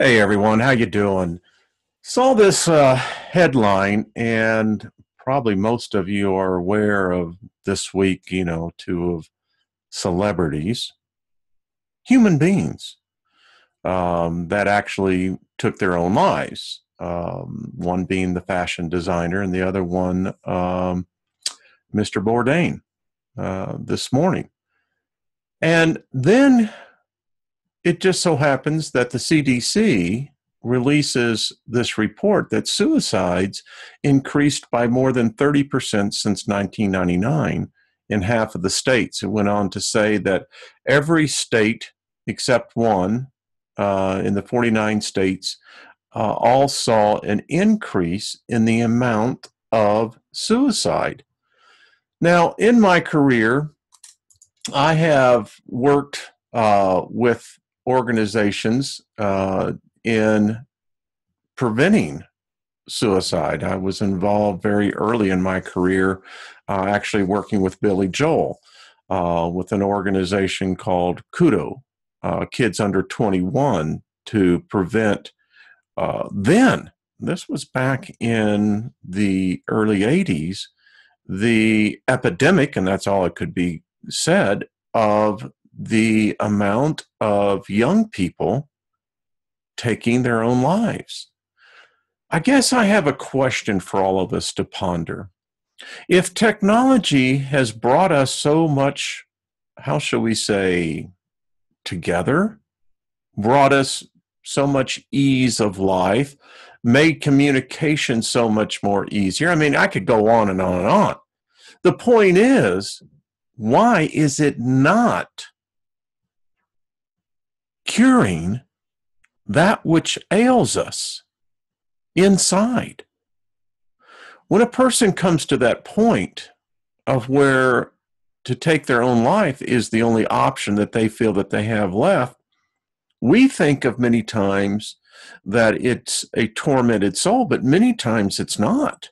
Hey everyone, how you doing? Saw this headline, and probably most of you are aware of this week. Two of celebrities, human beings, that actually took their own lives. One being the fashion designer, and the other one, Mr. Bourdain, this morning. And then it just so happens that the CDC releases this report that suicides increased by more than 30% since 1999 in half of the states. It went on to say that every state except one, in the 49 states, all saw an increase in the amount of suicide. Now, in my career, I have worked with organizations in preventing suicide. I was involved very early in my career, actually working with Billy Joel with an organization called Kudo, Kids Under 21, to prevent then, this was back in the early 80s, the epidemic, and that's all it could be said, of the amount of young people taking their own lives. I guess I have a question for all of us to ponder. If technology has brought us so much, how shall we say, together, brought us so much ease of life, made communication so much more easier. I mean, I could go on and on and on. The point is, why is it not curing that which ails us inside? When a person comes to that point of where to take their own life is the only option that they feel that they have left, we think of many times that it's a tormented soul, but many times it's not.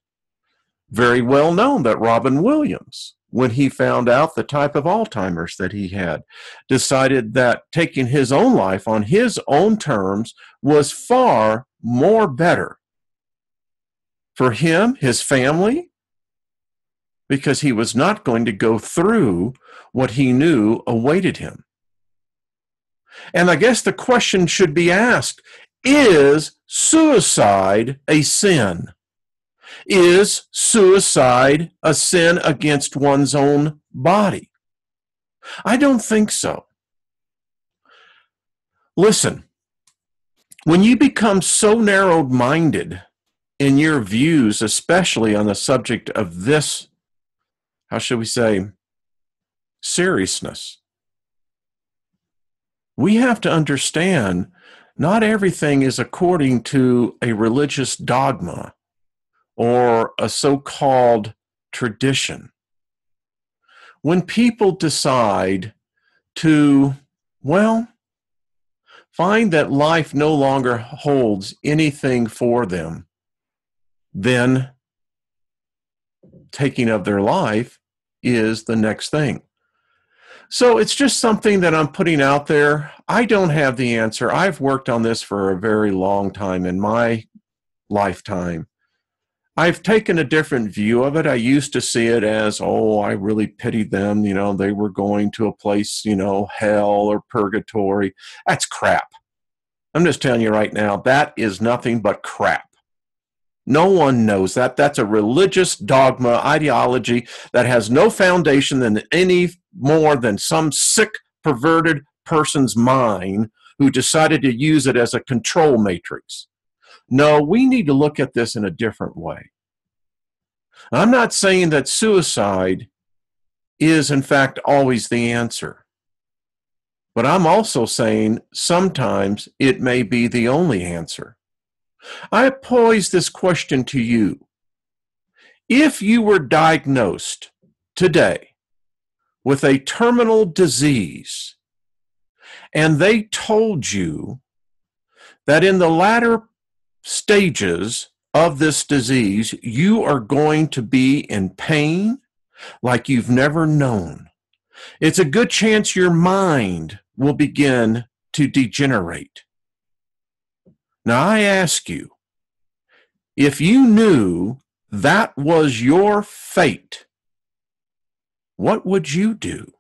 Very well known that Robin Williams, when he found out the type of Alzheimer's that he had, decided that taking his own life on his own terms was far more better for him, his family, because he was not going to go through what he knew awaited him. And I guess the question should be asked, is suicide a sin? Is suicide a sin against one's own body? I don't think so. Listen, when you become so narrow-minded in your views, especially on the subject of this, how should we say, seriousness, we have to understand not everything is according to a religious dogma or a so-called tradition. When people decide to, find that life no longer holds anything for them, then taking of their life is the next thing. So it's just something that I'm putting out there. I don't have the answer. I've worked on this for a very long time in my lifetime. I've taken a different view of it. I used to see it as, I really pitied them. They were going to a place, hell or purgatory. That's crap. I'm just telling you right now, that is nothing but crap. No one knows that. That's a religious dogma, ideology that has no foundation than any more than some sick, perverted person's mind who decided to use it as a control matrix. No, we need to look at this in a different way. I'm not saying that suicide is, in fact, always the answer. But I'm also saying sometimes it may be the only answer. I pose this question to you. If you were diagnosed today with a terminal disease, and they told you that in the latter stages of this disease, you are going to be in pain like you've never known, it's a good chance your mind will begin to degenerate. Now, I ask you, if you knew that was your fate, what would you do?